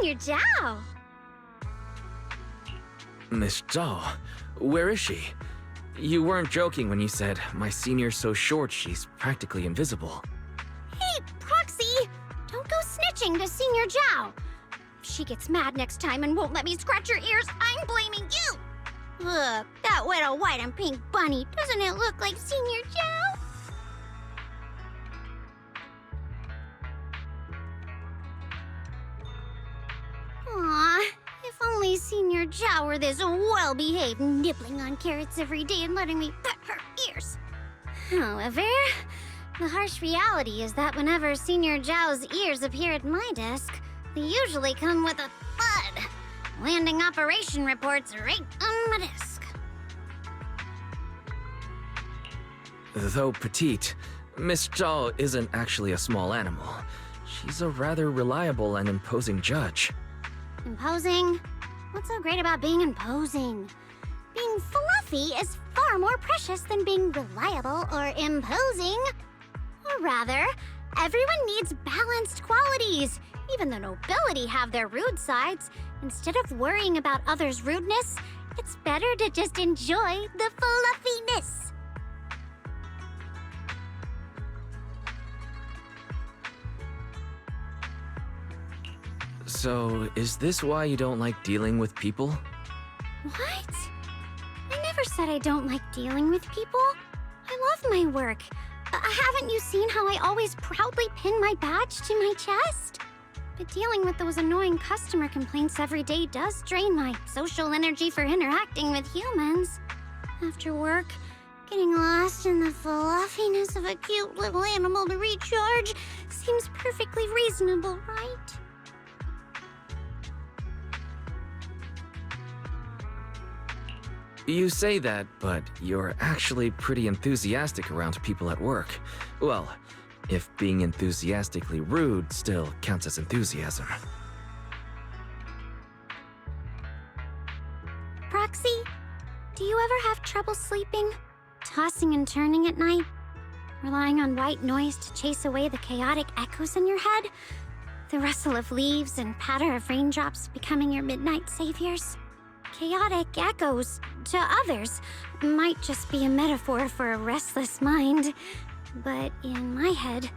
Senior Zhao! Miss Zhao, where is she? You weren't joking when you said, my senior's so short she's practically invisible. Hey, Proxy! Don't go snitching to Senior Zhao! If she gets mad next time and won't let me scratch her ears, I'm blaming you! Look, that little white and pink bunny, doesn't it look like Senior Zhao? Aw, if only Senior Zhao were this well-behaved, nibbling on carrots every day and letting me pet her ears. However, the harsh reality is that whenever Senior Zhao's ears appear at my desk, they usually come with a thud, landing operation reports right on my desk. Though petite, Miss Zhao isn't actually a small animal. She's a rather reliable and imposing judge. Imposing? What's so great about being imposing? Being fluffy is far more precious than being reliable or imposing. Or rather, everyone needs balanced qualities. Even the nobility have their rude sides. Instead of worrying about others' rudeness, it's better to just enjoy the fluffiness. So, is this why you don't like dealing with people? What? I never said I don't like dealing with people. I love my work. Haven't you seen how I always proudly pin my badge to my chest? But dealing with those annoying customer complaints every day does drain my social energy for interacting with humans. After work, getting lost in the fluffiness of a cute little animal to recharge seems perfectly reasonable, right? You say that, but you're actually pretty enthusiastic around people at work. Well, if being enthusiastically rude still counts as enthusiasm. Proxy, do you ever have trouble sleeping? Tossing and turning at night? Relying on white noise to chase away the chaotic echoes in your head? The rustle of leaves and patter of raindrops becoming your midnight saviors? Chaotic echoes, to others, might just be a metaphor for a restless mind. But in my head,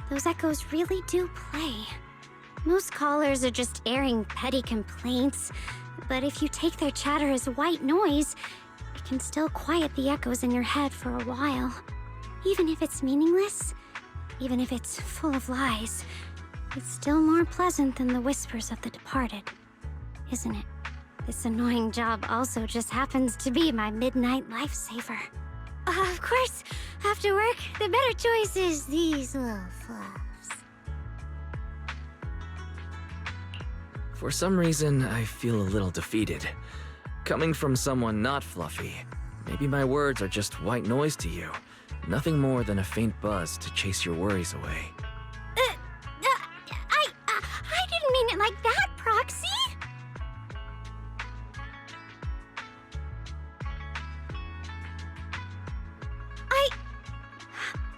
those echoes really do play. Most callers are just airing petty complaints, but if you take their chatter as white noise, it can still quiet the echoes in your head for a while. Even if it's meaningless, even if it's full of lies, it's still more pleasant than the whispers of the departed, isn't it? This annoying job also just happens to be my midnight lifesaver. Of course, after work, the better choice is these little fluffs. For some reason, I feel a little defeated. Coming from someone not fluffy, maybe my words are just white noise to you. Nothing more than a faint buzz to chase your worries away. I didn't mean it like that, Proxy!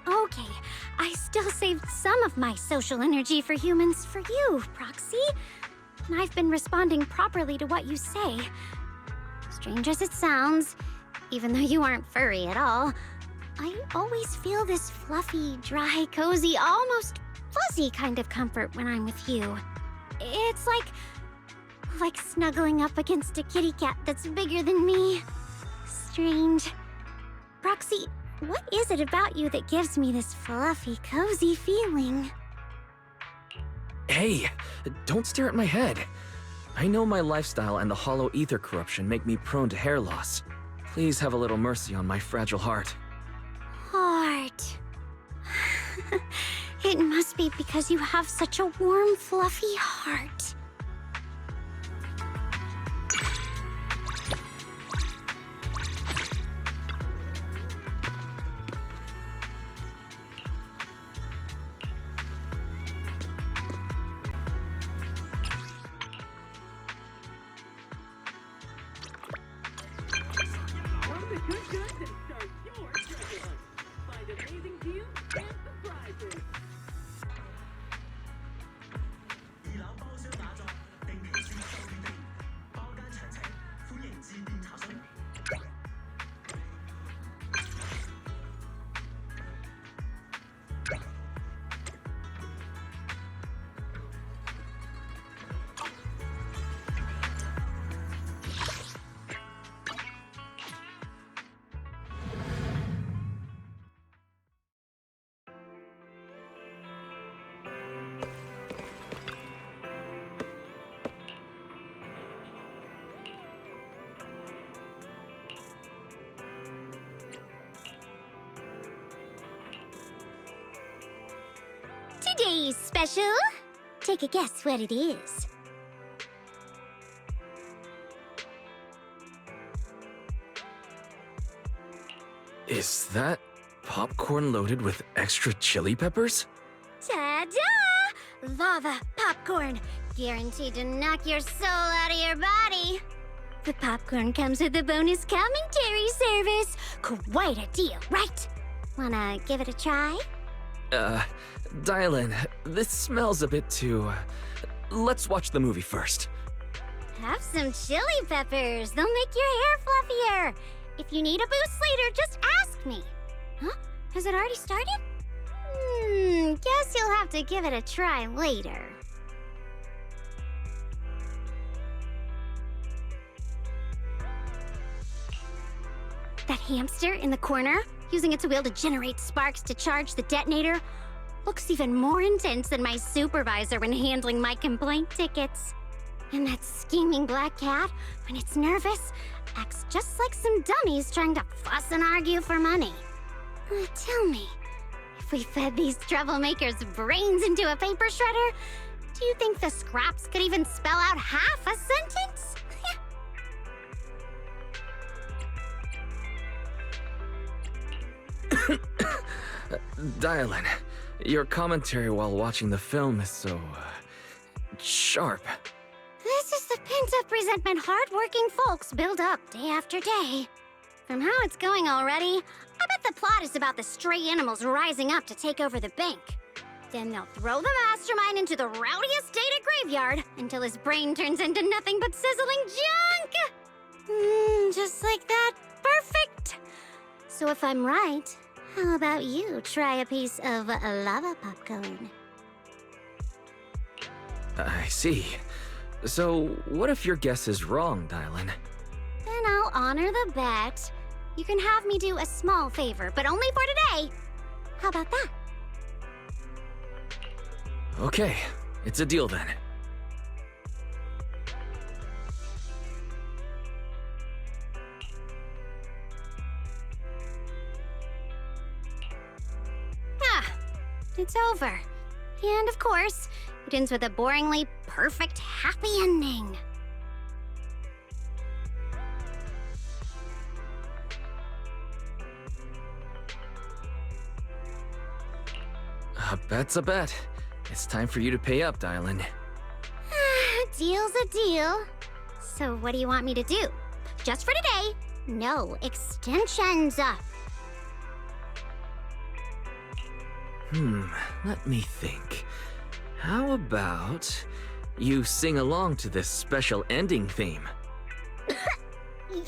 Okay, I still saved some of my social energy for humans for you, Proxy. And I've been responding properly to what you say. Strange as it sounds, even though you aren't furry at all, I always feel this fluffy, dry, cozy, almost fuzzy kind of comfort when I'm with you. It's like snuggling up against a kitty cat that's bigger than me. Strange. Proxy, what is it about you that gives me this fluffy, cozy feeling? Hey, don't stare at my head. I know my lifestyle and the hollow ether corruption make me prone to hair loss. Please have a little mercy on my fragile heart. Heart. It must be because you have such a warm, fluffy heart. holiday special. Take a guess what it is. Is that popcorn loaded with extra chili peppers? Ta-da! Lava popcorn. Guaranteed to knock your soul out of your body. The popcorn comes with a bonus commentary service. Quite a deal, right? Wanna give it a try? Dialyn, this smells a bit too... Let's watch the movie first. Have some chili peppers. They'll make your hair fluffier. If you need a boost later, just ask me. Huh? Has it already started? Guess you'll have to give it a try later. That hamster in the corner, using its wheel to generate sparks to charge the detonator, looks even more intense than my supervisor when handling my complaint tickets. And that scheming black cat, when it's nervous, acts just like some dummies trying to fuss and argue for money. Tell me, if we fed these troublemakers brains into a paper shredder, do you think the scraps could even spell out half a sentence? Dialyn, your commentary while watching the film is so... sharp. This is the pent-up resentment hard-working folks build up day after day. From how it's going already, I bet the plot is about the stray animals rising up to take over the bank. Then they'll throw the mastermind into the rowdiest data graveyard until his brain turns into nothing but sizzling junk! Just like that. Perfect! So if I'm right, how about you try a piece of lava popcorn? I see. So, what if your guess is wrong, Dialyn? Then I'll honor the bet. You can have me do a small favor, but only for today. How about that? Okay, it's a deal then. It's over. And of course, it ends with a boringly perfect happy ending. A bet's a bet. It's time for you to pay up, Dialyn. Deal's a deal. So what do you want me to do? Just for today, no extensions. Let me think. How about you sing along to this special ending theme? You!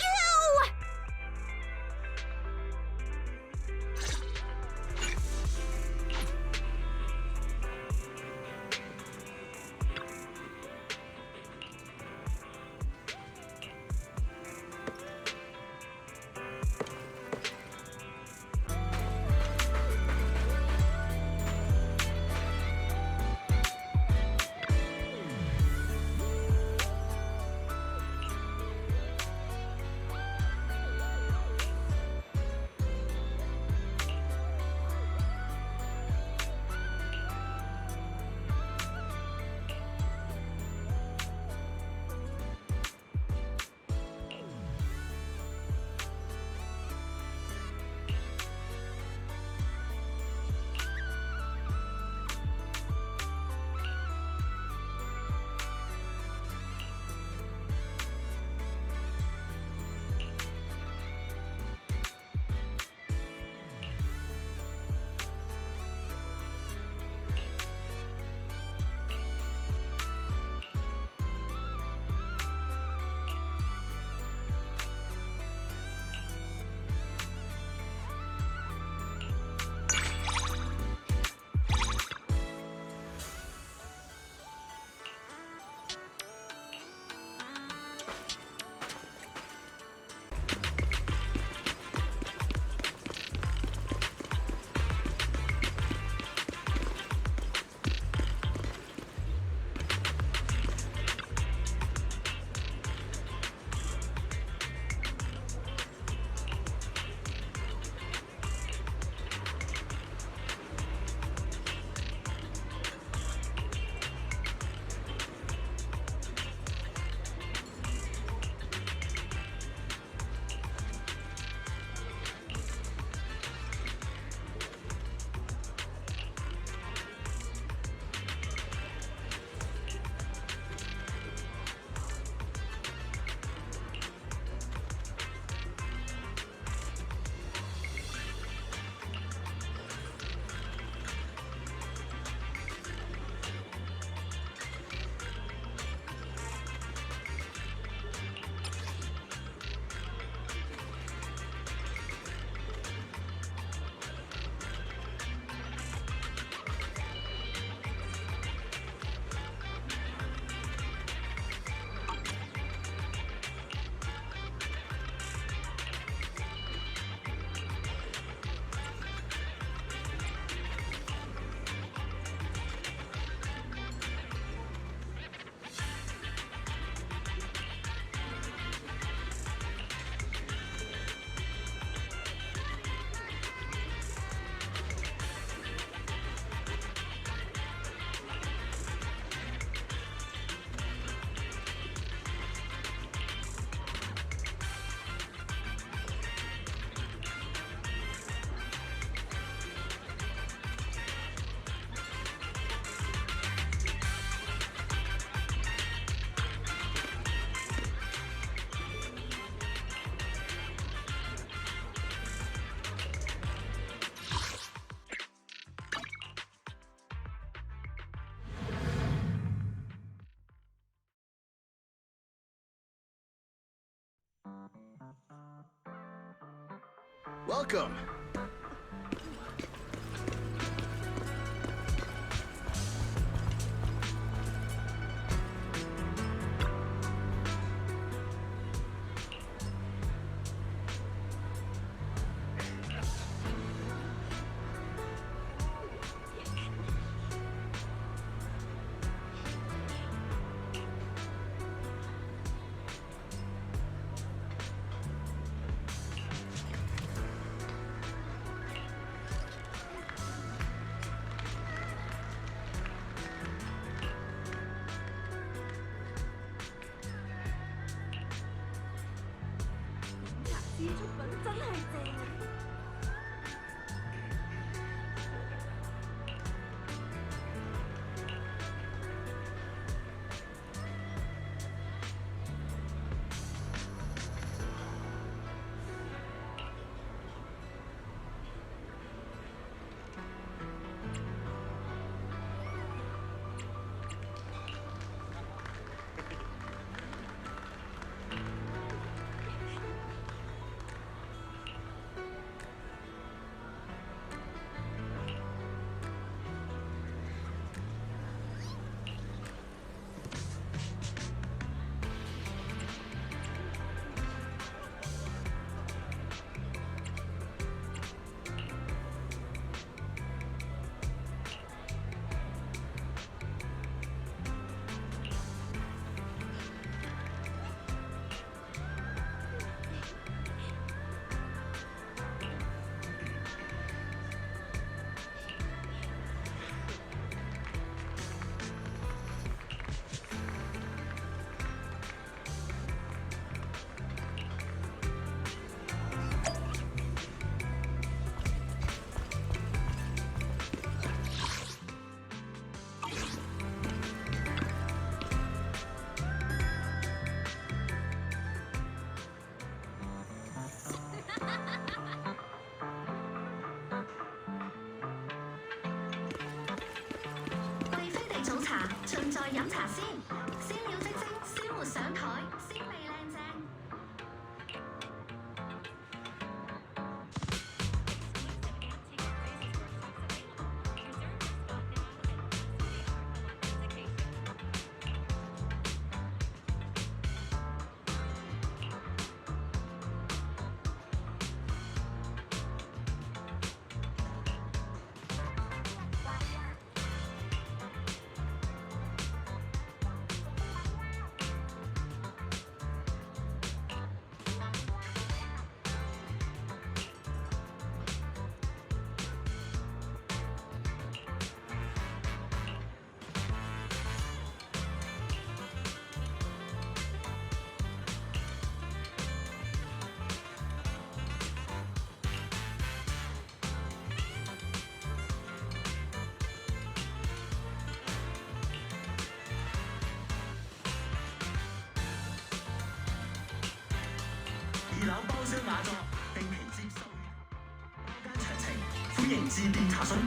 Welcome.2樓包廂雅座，定期接受包間詳情，歡迎致電查詢。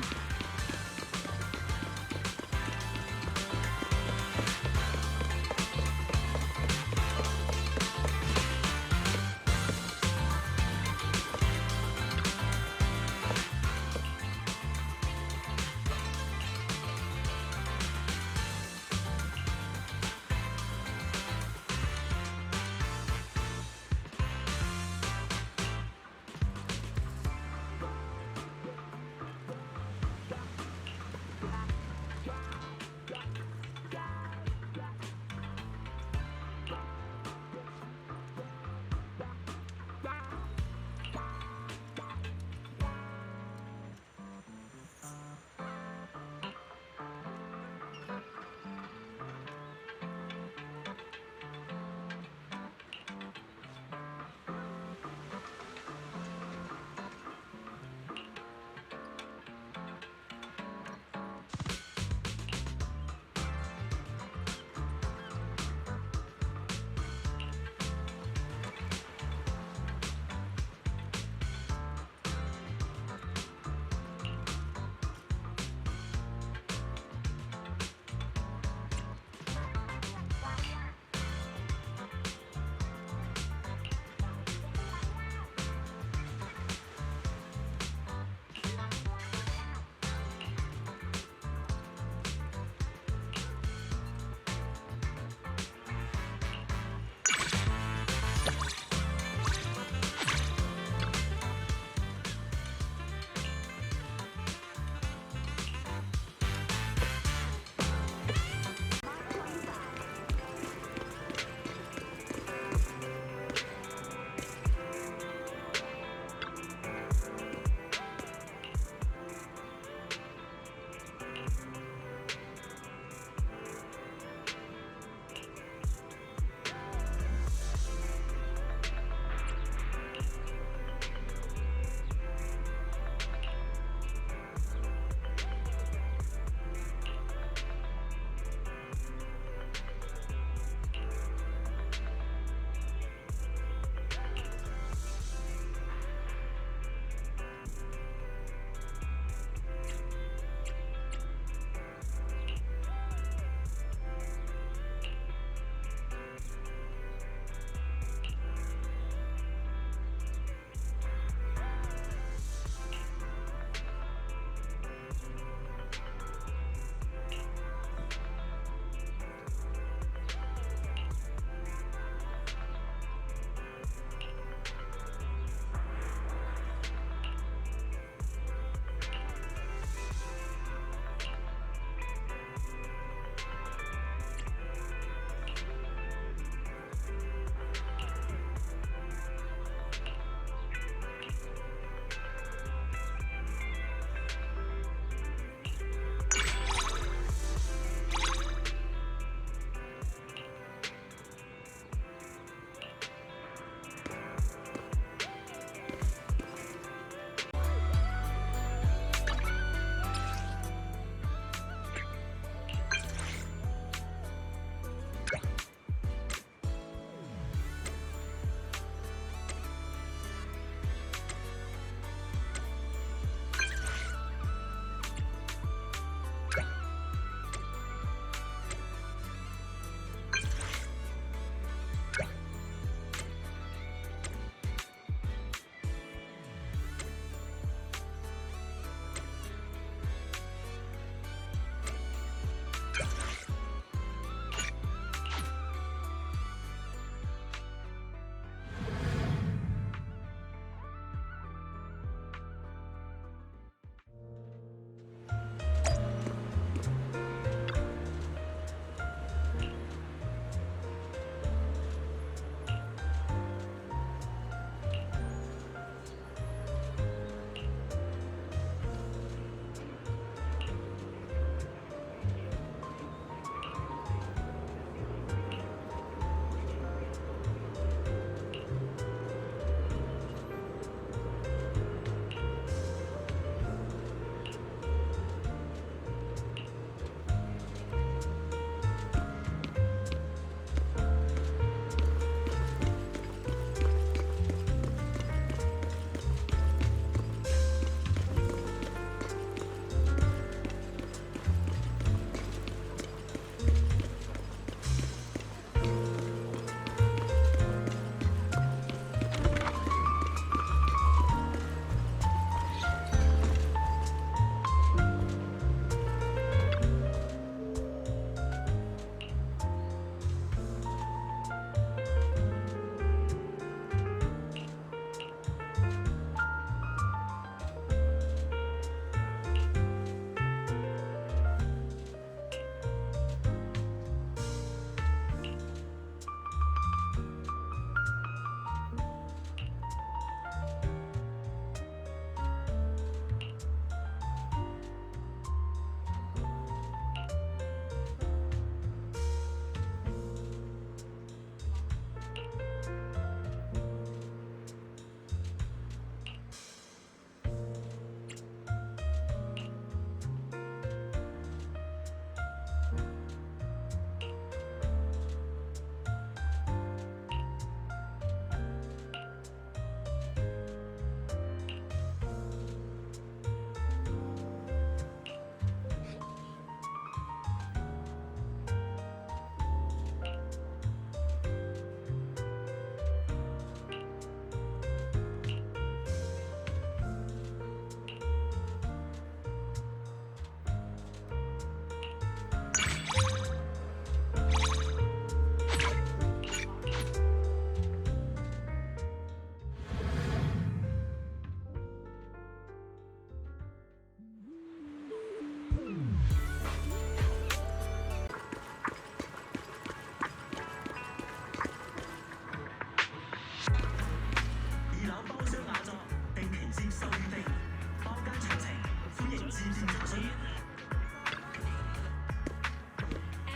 變查詢。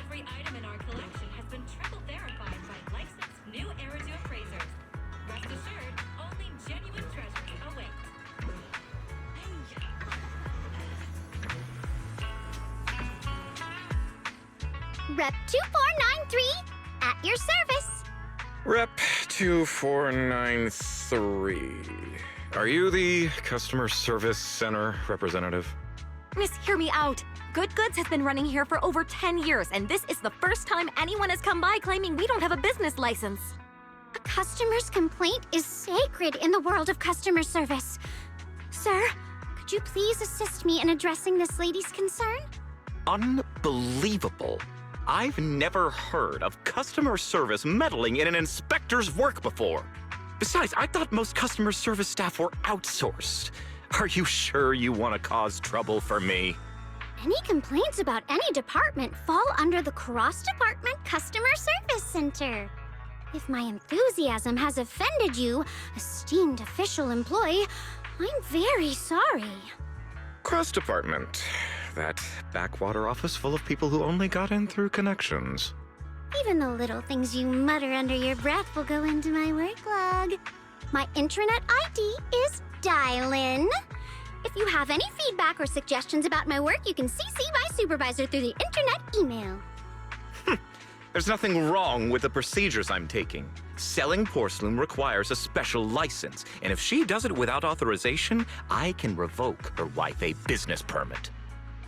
Every item in our collection has been triple verified by licensed new Aerodo appraisers. Rest assured, only genuine treasures await. Rep 2493, at your service. Rep 2493. Are you the customer service center representative? Miss, hear me out. Good Goods has been running here for over 10 years, and this is the first time anyone has come by claiming we don't have a business license. A customer's complaint is sacred in the world of customer service. Sir, could you please assist me in addressing this lady's concern? Unbelievable. I've never heard of customer service meddling in an inspector's work before. Besides, I thought most customer service staff were outsourced. Are you sure you want to cause trouble for me? Any complaints about any department fall under the Cross-Department Customer Service Center. If my enthusiasm has offended you, esteemed official employee, I'm very sorry. Cross department. That backwater office full of people who only got in through connections. Even the little things you mutter under your breath will go into my work log. My intranet ID is Dialyn. If you have any feedback or suggestions about my work, you can CC my supervisor through the internet email. There's nothing wrong with the procedures I'm taking. Selling porcelain requires a special license, and if she does it without authorization, I can revoke her wife a business permit.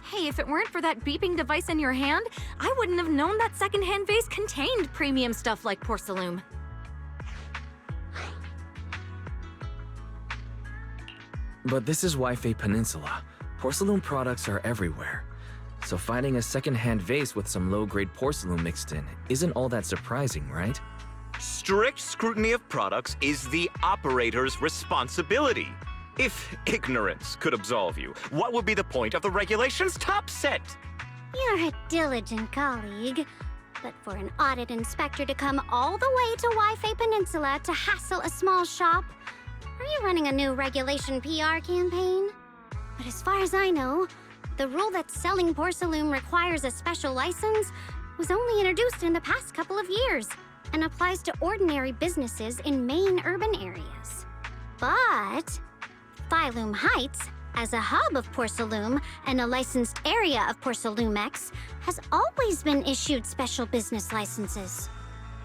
Hey, if it weren't for that beeping device in your hand, I wouldn't have known that secondhand vase contained premium stuff like porcelain. But this is Wi-Fi Peninsula. Porcelain products are everywhere. So finding a second-hand vase with some low-grade porcelain mixed in isn't all that surprising, right? Strict scrutiny of products is the operator's responsibility. If ignorance could absolve you, what would be the point of the regulations top set? You're a diligent colleague. But for an audit inspector to come all the way to Wi-Fi Peninsula to hassle a small shop, are you running a new regulation PR campaign? But as far as I know, the rule that selling porcelain requires a special license was only introduced in the past couple of years and applies to ordinary businesses in main urban areas. But Phylum Heights, as a hub of Porcelain and a licensed area of Porcelumex, has always been issued special business licenses.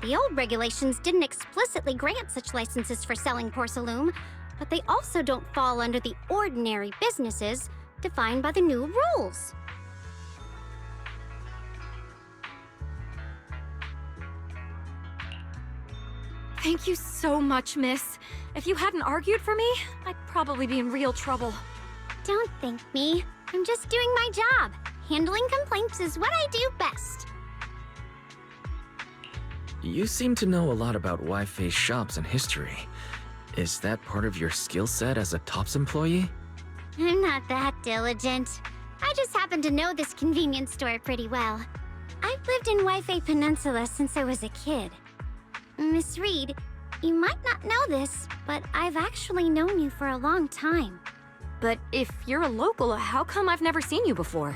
The old regulations didn't explicitly grant such licenses for selling porcelain, but they also don't fall under the ordinary businesses defined by the new rules. Thank you so much, miss. If you hadn't argued for me, I'd probably be in real trouble. Don't thank me. I'm just doing my job. Handling complaints is what I do best. You seem to know a lot about Wi-Fi shops and history. Is that part of your skill set as a TOPS employee? I'm not that diligent. I just happen to know this convenience store pretty well. I've lived in Wi-Fi Peninsula since I was a kid. Miss Reed, you might not know this, but I've actually known you for a long time. But if you're a local, how come I've never seen you before?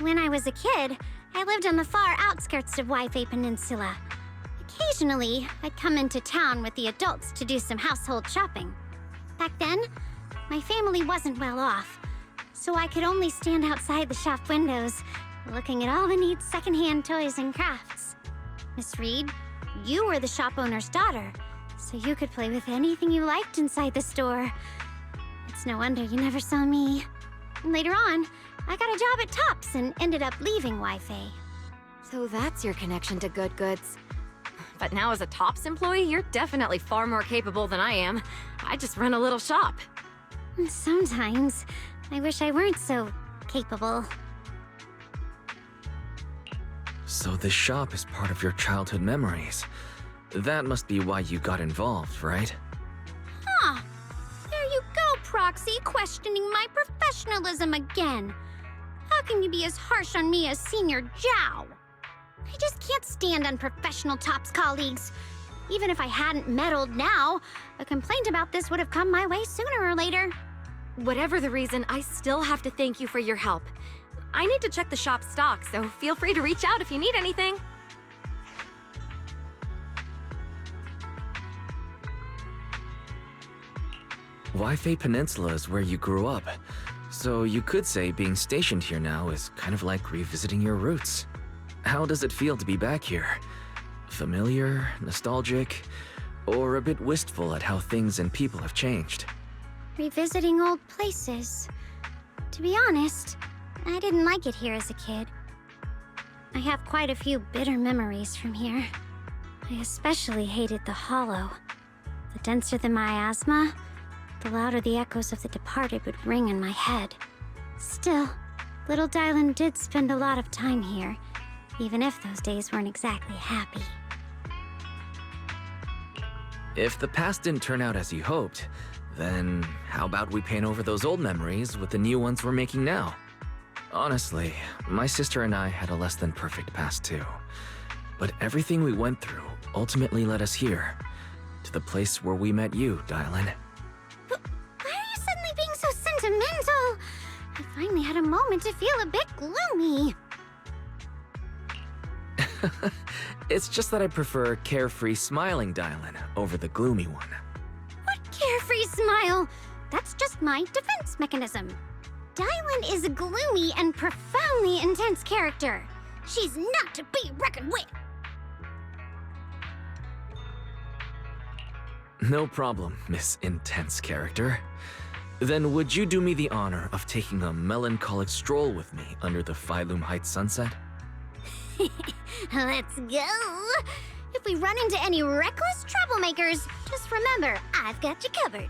When I was a kid, I lived on the far outskirts of Wi-Fi Peninsula. Occasionally, I'd come into town with the adults to do some household shopping. Back then, my family wasn't well off, so I could only stand outside the shop windows, looking at all the neat secondhand toys and crafts. Miss Reed, you were the shop owner's daughter, so you could play with anything you liked inside the store. It's no wonder you never saw me. Later on, I got a job at Tops and ended up leaving Wi-Fi. So that's your connection to Good Goods. But now as a TOPS employee, you're definitely far more capable than I am. I just run a little shop. Sometimes, I wish I weren't so capable. So this shop is part of your childhood memories. That must be why you got involved, right? Huh. There you go, Proxy, questioning my professionalism again. How can you be as harsh on me as Senior Zhao? I just can't stand unprofessional TOPS colleagues. Even if I hadn't meddled now, a complaint about this would have come my way sooner or later. Whatever the reason, I still have to thank you for your help. I need to check the shop's stock, so feel free to reach out if you need anything. Waifei Peninsula is where you grew up, so you could say being stationed here now is kind of like revisiting your roots. How does it feel to be back here? Familiar, nostalgic, or a bit wistful at how things and people have changed? Revisiting old places. To be honest, I didn't like it here as a kid. I have quite a few bitter memories from here. I especially hated the hollow. The denser the miasma, the louder the echoes of the departed would ring in my head. Still, little Dialyn did spend a lot of time here, even if those days weren't exactly happy. If the past didn't turn out as you hoped, then how about we paint over those old memories with the new ones we're making now? Honestly, my sister and I had a less than perfect past too. But everything we went through ultimately led us here, to the place where we met you, Dialyn. But why are you suddenly being so sentimental? I finally had a moment to feel a bit gloomy. It's just that I prefer carefree smiling Dialyn over the gloomy one. What carefree smile? That's just my defense mechanism. Dialyn is a gloomy and profoundly intense character. She's not to be reckoned with. No problem, Miss Intense Character. Then would you do me the honor of taking a melancholic stroll with me under the Phylum Heights sunset? Let's go. If we run into any reckless troublemakers, just remember, I've got you covered.